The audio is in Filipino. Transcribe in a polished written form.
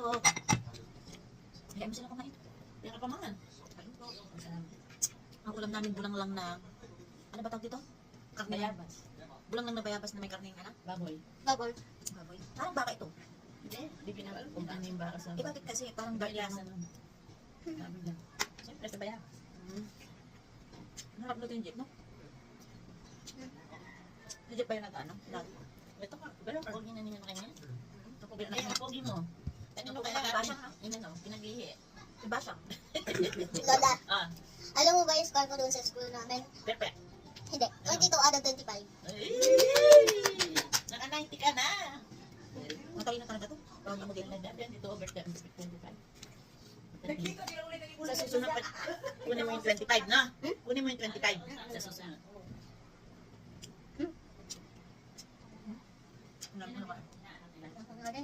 po. Kaya mo sila kumain. Kaya ka pamangan. Ayun po. Ang ulam namin bulang lang na, ano ba tawag dito? Karne. Bayabas. Bulang lang na bayabas na may karne nga na. Baboy. Baboy. Baboy. Parang baka ito. Hindi pinag kung ano yung baka sa... Eh bakit kasi parang May dahil lasa nun. Sabi lang. Siyempre sa bayabas. Harap na ito yung jeep, no? Yung jeep ba yung nag-ano? Ito ka. Pero pogi na niya na kanya. Ito po Kaya ang pogi mo. Kanino Ito kaya kaya natin? basang, ha? Inano, pinaglihi. Iba siya. Lola, Ah, alam mo ba yung score ko doon sa school namin? perfect. Hindi. 22 out of 25. Ay! Naka-90 ka na. Matalino talaga to. Bawag mo din. Talaga, dito over 25. Sa susunod pa, kunin mo yung 25 na. Kunin mo yung 25 sa susunod. Alam mo naman. Ano rin?